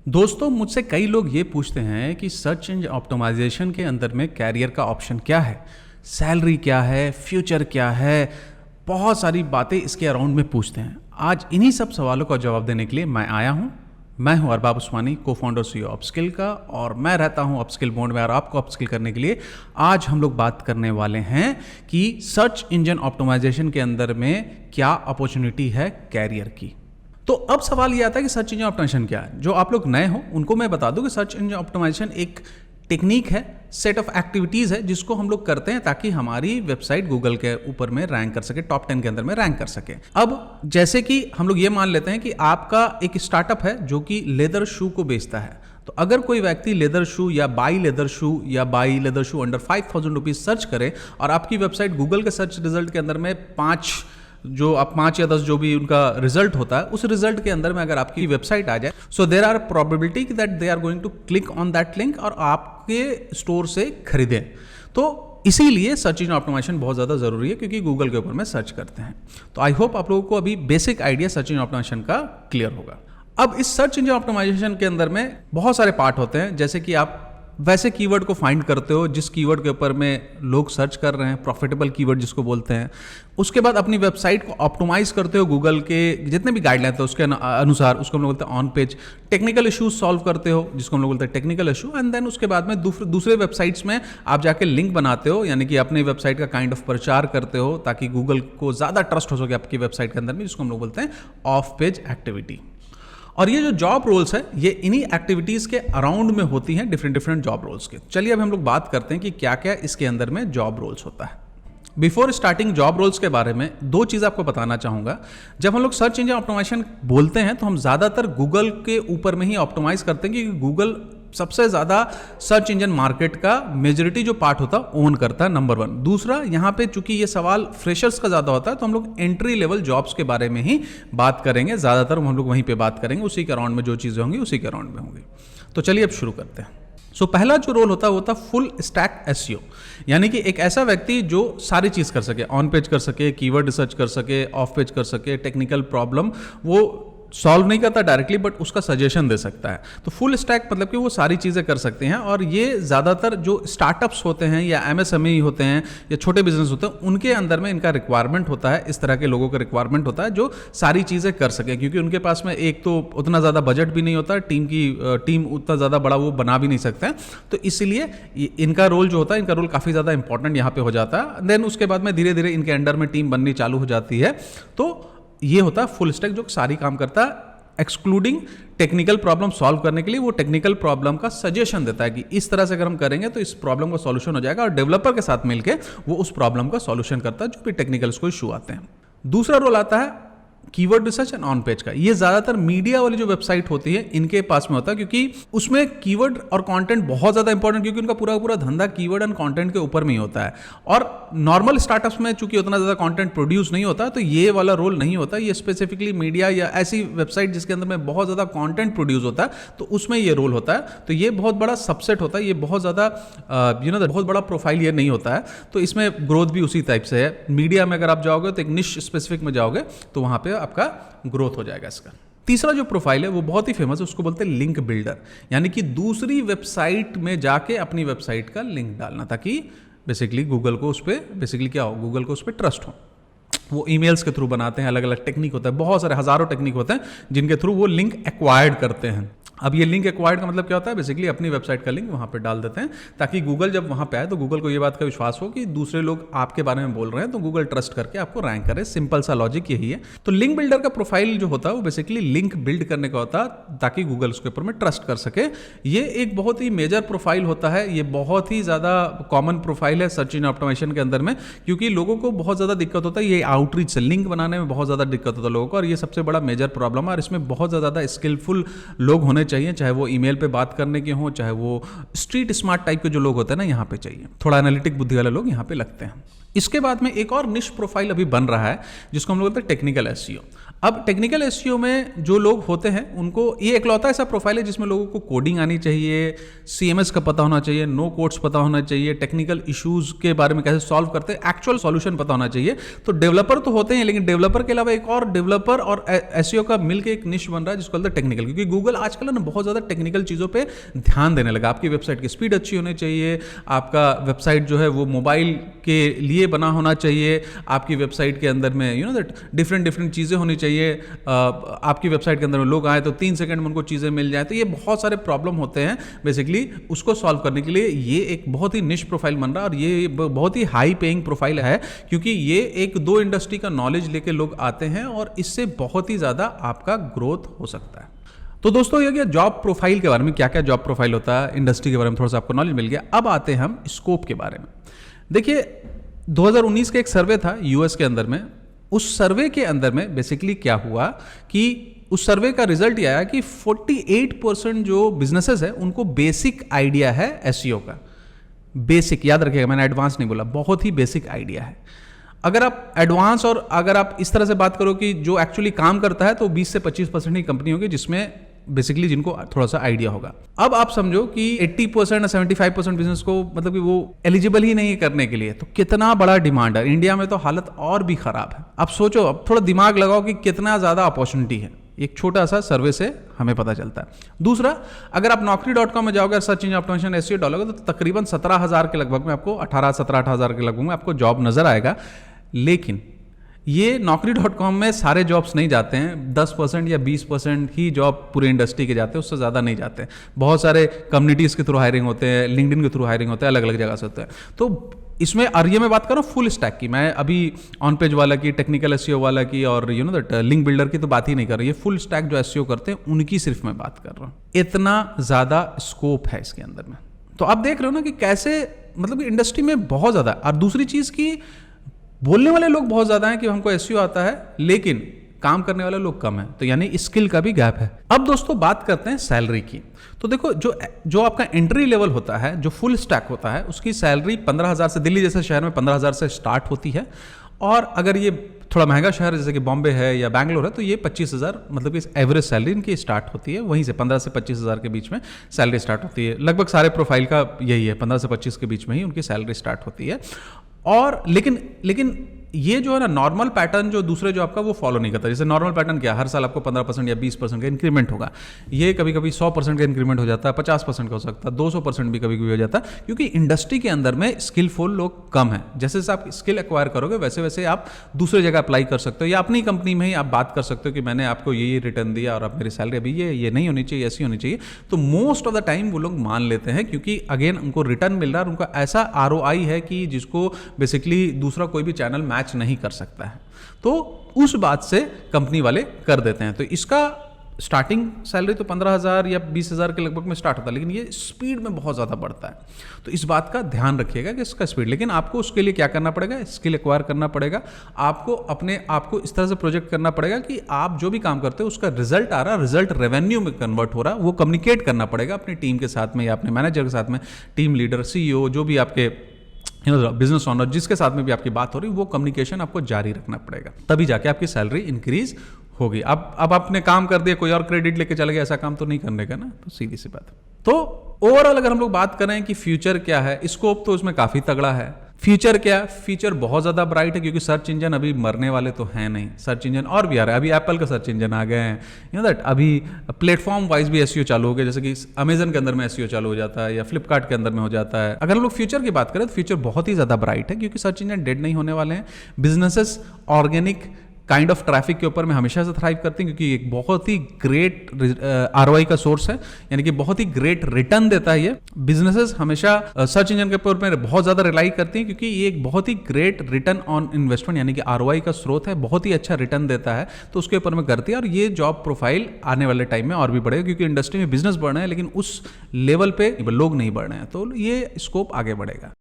दोस्तों, मुझसे कई लोग ये पूछते हैं कि सर्च इंजन ऑप्टिमाइजेशन के अंदर में कैरियर का ऑप्शन क्या है, सैलरी क्या है, फ्यूचर क्या है, बहुत सारी बातें इसके अराउंड में पूछते हैं। आज इन्हीं सब सवालों का जवाब देने के लिए मैं आया हूँ। मैं हूँ अरबाब उस्मानी, को फाउंडर CEO अपस्किल का, और मैं रहता हूँ अपस्किल मोड में। और आपको अपस्किल करने के लिए आज हम लोग बात करने वाले हैं कि सर्च इंजन ऑप्टिमाइजेशन के अंदर में क्या अपॉर्चुनिटी है कैरियर की। तो अब सवाल ये आता है कि सर्च इंजन ऑप्टिमाइजेशन क्या है। जो आप लोग नए हो उनको मैं बता दूं कि सर्च इंजन ऑप्टिमाइजेशन एक टेक्निक है, सेट ऑफ एक्टिविटीज़ है जिसको हम लोग करते हैं ताकि हमारी वेबसाइट गूगल के ऊपर में रैंक कर सके, टॉप 10 के अंदर में रैंक कर सके। अब जैसे कि हम लोग ये मान लेते हैं कि आपका एक स्टार्टअप है जो कि लेदर शू को बेचता है। तो अगर कोई व्यक्ति लेदर शू या by leather shoe under 5,000 rupees search करे और आपकी वेबसाइट गूगल के सर्च रिजल्ट के अंदर में 5 या 10 जो भी उनका रिजल्ट होता है, उस रिजल्ट के अंदर में अगर आपकी वेबसाइट आ जाए, so there are probability that they are going to click on that link और आपके स्टोर से खरीदें। तो इसीलिए सर्च इंजन ऑप्टिमाइजेशन बहुत ज़्यादा ज़रूरी है, क्योंकि गूगल के ऊपर में सर्च करते हैं। तो आई होप आप लोगों को अभी basic idea search engine optimisation का क्लियर होगा। अब इस सर्च इंजन ऑप्टिमाइजेशन के अंदर में बहुत सारे पार्ट होते हैं, जैसे कि आप वैसे कीवर्ड को फाइंड करते हो जिस कीवर्ड के ऊपर में लोग सर्च कर रहे हैं, प्रॉफिटेबल कीवर्ड जिसको बोलते हैं। उसके बाद अपनी वेबसाइट को ऑप्टिमाइज करते हो गूगल के जितने भी गाइडलाइन थे उसके अनुसार, उसको हम लोग बोलते हैं on page. Technical issues solve करते हो जिसको हम लोग बोलते हैं टेक्निकल इशू। एंड देन उसके बाद में दूसरे वेबसाइट्स में आप जाके लिंक बनाते हो, यानी कि अपनी वेबसाइट का काइंड ऑफ प्रचार करते हो ताकि गूगल को ज़्यादा ट्रस्ट हो सके आपकी वेबसाइट के अंदर में, जिसको हम लोग बोलते हैं ऑफ पेज एक्टिविटी। और ये जो जॉब रोल्स है ये इन्हीं एक्टिविटीज़ के अराउंड में होती हैं, डिफरेंट जॉब रोल्स के। चलिए अब हम लोग बात करते हैं कि क्या क्या इसके अंदर में जॉब रोल्स होता है। बिफोर स्टार्टिंग जॉब रोल्स के बारे में 2 चीज़ आपको बताना चाहूँगा। जब हम लोग सर्च इंजन ऑप्टिमाइजेशन बोलते हैं तो हम ज़्यादातर गूगल के ऊपर में ही ऑप्टिमाइज करते हैं, क्योंकि गूगल सबसे ज़्यादा सर्च इंजन मार्केट का मेजॉरिटी जो पार्ट होता है ओन करता है, नंबर 1। दूसरा, यहाँ पे चूंकि ये सवाल फ्रेशर्स का ज़्यादा होता है तो हम लोग एंट्री लेवल जॉब्स के बारे में ही बात करेंगे। ज़्यादातर हम लोग वहीं पे बात करेंगे, उसी के अराउंड में जो चीज़ें होंगी उसी के अराउंड में होंगी। तो चलिए अब शुरू करते हैं। पहला जो रोल होता है वो होता है फुल स्टैक SEO, यानी कि एक ऐसा व्यक्ति जो सारी चीज़ कर सके, ऑन पेज कर सके, कीवर्ड रिसर्च कर सके, ऑफ पेज कर सके, टेक्निकल प्रॉब्लम वो सॉल्व नहीं करता डायरेक्टली बट उसका सजेशन दे सकता है। तो फुल स्टैक मतलब कि वो सारी चीज़ें कर सकते हैं। और ये ज़्यादातर जो स्टार्टअप्स होते हैं या MSME होते हैं या छोटे बिजनेस होते हैं उनके अंदर में इनका रिक्वायरमेंट होता है, इस तरह के लोगों का रिक्वायरमेंट होता है जो सारी चीज़ें कर सके, क्योंकि उनके पास में एक तो उतना ज़्यादा बजट भी नहीं होता, टीम उतना ज़्यादा बड़ा वो बना भी नहीं सकते हैं। तो इसलिए इनका रोल जो होता है, इनका रोल काफ़ी ज़्यादा इंपॉर्टेंट यहाँ पे हो जाता है। देन उसके बाद में धीरे धीरे इनके अंडर में टीम बननी चालू हो जाती है। तो ये होता है फुल स्टैक जो सारी काम करता है, एक्सक्लूडिंग टेक्निकल प्रॉब्लम सॉल्व करने के लिए। वो टेक्निकल प्रॉब्लम का सजेशन देता है कि इस तरह से अगर हम करेंगे तो इस प्रॉब्लम का सॉल्यूशन हो जाएगा, और डेवलपर के साथ मिलके वो उस प्रॉब्लम का सॉल्यूशन करता है जो भी टेक्निकल को इशू आते हैं। दूसरा रोल आता है keyword research and on page का। ये ज़्यादातर मीडिया वाली जो वेबसाइट होती है इनके पास में होता है, क्योंकि उसमें कीवर्ड और कंटेंट बहुत ज़्यादा इंपॉर्टेंट, क्योंकि उनका पूरा धंधा कीवर्ड एंड कंटेंट के ऊपर में ही होता है। और नॉर्मल स्टार्टअप्स में चूंकि उतना ज़्यादा कंटेंट प्रोड्यूस नहीं होता तो ये वाला रोल नहीं होता। ये स्पेसिफिकली मीडिया या ऐसी वेबसाइट जिसके अंदर में बहुत ज़्यादा कॉन्टेंट प्रोड्यूस होता है तो उसमें ये रोल होता है। तो ये बहुत बड़ा सबसेट होता है, ये बहुत ज़्यादा बहुत बड़ा प्रोफाइल ये नहीं होता है। तो इसमें ग्रोथ भी उसी टाइप से है। मीडिया में अगर आप जाओगे तो एक निश स्पेसिफिक में जाओगे तो वहाँ पर आपका ग्रोथ हो जाएगा इसका। तीसरा जो प्रोफाइल है वो बहुत ही फेमस है, उसको बोलते हैं लिंक बिल्डर, यानी कि दूसरी वेबसाइट में जाके अपनी वेबसाइट का लिंक डालना ताकि बेसिकली गूगल को उस पर बेसिकली क्या हो, गूगल को उस पर ट्रस्ट हो। वो ईमेल्स के थ्रू बनाते हैं, अलग अलग टेक्निक होता है, बहुत सारे हजारों टेक्निक होते हैं जिनके थ्रू वो लिंक एक्वायर्ड करते हैं। अब ये लिंक एक्वायर्ड का मतलब क्या होता है, बेसिकली अपनी वेबसाइट का लिंक वहाँ पे डाल देते हैं ताकि गूगल जब वहाँ पे आए तो गूगल को ये बात का विश्वास हो कि दूसरे लोग आपके बारे में बोल रहे हैं तो गूगल ट्रस्ट करके आपको रैंक करे। सिंपल सा लॉजिक यही है। तो लिंक बिल्डर का प्रोफाइल जो होता है वो बेसिकली लिंक बिल्ड करने का होता है ताकि गूगल उसके ऊपर में ट्रस्ट कर सके। ये एक बहुत ही मेजर प्रोफाइल होता है, ये बहुत ही ज़्यादा कॉमन प्रोफाइल है सर्च इंजन ऑप्टिमाइजेशन के अंदर में, क्योंकि लोगों को बहुत ज़्यादा दिक्कत होता है ये आउटरीच से लिंक बनाने में बहुत ज़्यादा दिक्कत होता है लोगों को, और ये सबसे बड़ा मेजर प्रॉब्लम है। और इसमें बहुत ज़्यादा स्किलफुल लोग होने चाहिए, चाहे वो ईमेल पे बात करने के हों, चाहे वो स्ट्रीट स्मार्ट टाइप के जो लोग होते हैं ना यहाँ पे चाहिए, थोड़ा एनालिटिक बुद्धि वाले लोग यहाँ पे लगते हैं। इसके बाद में एक और निश प्रोफाइल अभी बन रहा है जिसको हम लोग बोलते हैं टेक्निकल SEO। अब टेक्निकल एसईओ में जो लोग होते हैं उनको ये एकलौता ऐसा प्रोफाइल है जिसमें लोगों को कोडिंग आनी चाहिए, सीएमएस का पता होना चाहिए, नो कोड्स पता होना चाहिए, टेक्निकल इश्यूज के बारे में कैसे सॉल्व करते हैं, एक्चुअल सॉल्यूशन पता होना चाहिए। तो डेवलपर तो होते हैं, लेकिन डेवलपर के अलावा एक और डेवलपर और एसईओ का मिलकर एक निश बन रहा है जिसको बोलते हैं टेक्निकल, क्योंकि गूगल आजकल ना बहुत ज़्यादा टेक्निकल चीज़ों पर ध्यान देने लगा। आपकी वेबसाइट की स्पीड अच्छी होनी चाहिए, आपका वेबसाइट जो है वो मोबाइल के लिए बना होना चाहिए, आपकी वेबसाइट के अंदर में दैट डिफरेंट चीज़ें होनी चाहिए, आपकी वेबसाइट के अंदर में लोग आए तो 3 सेकंड में उनको चीज़ें मिल जाए। तो ये बहुत सारे प्रॉब्लम होते हैं, बेसिकली उसको सॉल्व करने के लिए ये एक बहुत ही निश प्रोफाइल बन रहा है और ये बहुत ही हाई पेइंग प्रोफाइल है, क्योंकि ये एक दो इंडस्ट्री का नॉलेज लेके लोग आते हैं और इससे बहुत ही ज़्यादा आपका ग्रोथ हो सकता है। तो दोस्तों ये गया जॉब प्रोफाइल के बारे में, क्या क्या जॉब प्रोफाइल होता है, इंडस्ट्री के बारे में थोड़ा सा आपको नॉलेज मिल गया। अब आते हैं हम स्कोप के बारे में। देखिए 2019 का एक सर्वे था यूएस के अंदर में, उस सर्वे के अंदर में बेसिकली क्या हुआ कि उस सर्वे का रिजल्ट ये आया कि 48% जो बिजनेसेस है उनको बेसिक आइडिया है एसईओ का। बेसिक याद रखिएगा, मैंने एडवांस नहीं बोला, बहुत ही बेसिक आइडिया है। अगर आप एडवांस और अगर आप इस तरह से बात करो कि जो एक्चुअली काम करता है तो 20 से 25% ही कंपनी होगी जिसमें बेसिकली जिनको थोड़ा सा आइडिया होगा। अब आप समझो कि 80% या 75% बिजनेस को मतलब कि वो एलिजिबल ही नहीं है करने के लिए, तो कितना बड़ा डिमांड है। इंडिया में तो हालत और भी खराब है। अब सोचो, अब थोड़ा दिमाग लगाओ कि कितना ज़्यादा अपॉर्चुनिटी है। एक छोटा सा सर्वे से हमें पता चलता है। दूसरा, अगर आप naukri.com में जाओगे, सर्च इंजन ऑप्टिमाइजेशन एसईओ डालोगे तो तकरीबन 17,000 के लगभग में आपको 18,000 के लगभग में आपको जॉब नजर आएगा। लेकिन ये naukri.com में सारे जॉब्स नहीं जाते हैं, 10% या 20% ही जॉब पूरे इंडस्ट्री के जाते हैं, उससे ज़्यादा नहीं जाते हैं। बहुत सारे कम्युनिटीज़ के थ्रू हायरिंग होते हैं, लिंक्डइन के थ्रू हायरिंग होते हैं, अलग अलग जगह से होते हैं। तो इसमें और ये मैं बात कर रहा हूँ फुल स्टैक की, मैं अभी ऑन पेज वाला की, टेक्निकल एसईओ वाला की और दैट लिंक बिल्डर की तो बात ही नहीं कर रही। ये फुल स्टैक जो एसईओ करते हैं उनकी सिर्फ मैं बात कर रहा हूँ। इतना ज़्यादा स्कोप है इसके अंदर में। तो आप देख रहे हो ना कि कैसे मतलब कि इंडस्ट्री में बहुत ज़्यादा। और दूसरी चीज़ की बोलने वाले लोग बहुत ज़्यादा हैं कि हमको एसईओ आता है, लेकिन काम करने वाले लोग कम हैं, तो यानी स्किल का भी गैप है। अब दोस्तों बात करते हैं सैलरी की। तो देखो जो आपका एंट्री लेवल होता है, जो फुल स्टैक होता है, उसकी सैलरी 15,000 से, दिल्ली जैसे शहर में 15,000 से स्टार्ट होती है। और अगर ये थोड़ा महंगा शहर जैसे कि बॉम्बे है या बैंगलोर है तो ये 25,000 मतलब कि एवरेज सैलरी इनकी स्टार्ट होती है। वहीं से 15 से 25,000 के बीच में सैलरी स्टार्ट होती है। लगभग सारे प्रोफाइल का यही है, 15 से 25 के बीच में ही उनकी सैलरी स्टार्ट होती है। और लेकिन ये जो है ना नॉर्मल पैटर्न जो दूसरे जो आपका वो फॉलो नहीं करता। जैसे नॉर्मल पैटर्न क्या, हर साल आपको 15% या 20% का इंक्रीमेंट होगा। ये कभी कभी 100% का इंक्रीमेंट हो जाता है, 50% का हो सकता है, 200% भी कभी कभी हो जाता है, क्योंकि इंडस्ट्री के अंदर में स्किलफुल लोग कम हैं। जैसे जैसे आप स्किल एक्वायर करोगे वैसे वैसे आप दूसरे जगह अप्लाई कर सकते हो, या अपनी कंपनी में ही आप बात कर सकते हो कि मैंने आपको ये रिटर्न दिया और अब मेरी सैलरी अभी ये नहीं होनी चाहिए, ऐसी होनी चाहिए। तो मोस्ट ऑफ द टाइम वो लोग मान लेते हैं, क्योंकि अगेन उनको रिटर्न मिल रहा है और उनका ऐसा ROI है कि जिसको बेसिकली दूसरा कोई भी चैनल मैच नहीं कर सकता है। तो उस बात से कंपनी वाले कर देते हैं। तो इसका स्टार्टिंग सैलरी तो 15,000 या 20,000 के लगभग में स्टार्ट होता है, लेकिन ये स्पीड में बहुत ज़्यादा बढ़ता है। तो इस बात का ध्यान रखिएगा कि इसका स्पीड, लेकिन आपको उसके लिए क्या करना पड़ेगा, स्किल एक्वायर करना पड़ेगा। आपको अपने आप को इस तरह से प्रोजेक्ट करना पड़ेगा कि आप जो भी काम करते हो उसका रिजल्ट आ रहा, रिजल्ट रेवेन्यू में कन्वर्ट हो रहा, वो कम्युनिकेट करना पड़ेगा अपनी टीम के साथ में या अपने मैनेजर के साथ में, टीम लीडर, CEO, जो भी आपके बिजनेस ऑनर जिसके साथ में भी आपकी बात हो रही, वो कम्युनिकेशन आपको जारी रखना पड़ेगा, तभी जाके आपकी सैलरी इंक्रीज होगी। अब आपने काम कर दिया, कोई और क्रेडिट लेके चले गया, ऐसा काम तो नहीं करने का ना। तो सीधी सी बात। तो ओवरऑल अगर हम लोग बात करें कि फ्यूचर क्या है, स्कोप तो उसमें काफी तगड़ा है। फ्यूचर क्या, फ्यूचर बहुत ज्यादा ब्राइट है, क्योंकि सर्च इंजन अभी मरने वाले तो हैं नहीं। सर्च इंजन और भी आ रहा है, अभी एप्पल का सर्च इंजन आ गए हैं, दैट अभी प्लेटफॉर्म वाइज भी एसईओ चालू हो गया, जैसे कि अमेजन के अंदर में एसईओ चालू हो जाता है या फ्लिपकार्ट के अंदर में हो जाता है। अगर हम लोग फ्यूचर की बात करें तो फ्यूचर बहुत ही ज्यादा ब्राइट है, क्योंकि सर्च इंजन डेड नहीं होने वाले हैं। Businesses organic kind of traffic के ऊपर में हमेशा से थ्राइव करती हैं, क्योंकि एक बहुत ही ग्रेट ROI का सोर्स है, यानी कि बहुत ही ग्रेट रिटर्न देता है। ये बिजनेसेस हमेशा सर्च इंजन के ऊपर में बहुत ज़्यादा रिलाई करती हैं, क्योंकि ये एक बहुत ही ग्रेट रिटर्न ऑन इन्वेस्टमेंट यानी कि ROI का स्रोत है, बहुत ही अच्छा रिटर्न देता है, तो उसके ऊपर में करती है। और ये जॉब प्रोफाइल आने वाले टाइम में और भी बढ़ेगा, क्योंकि इंडस्ट्री में बिजनेस बढ़ रहे हैं लेकिन उस लेवल पे लोग नहीं बढ़ रहे हैं, तो ये स्कोप आगे बढ़ेगा।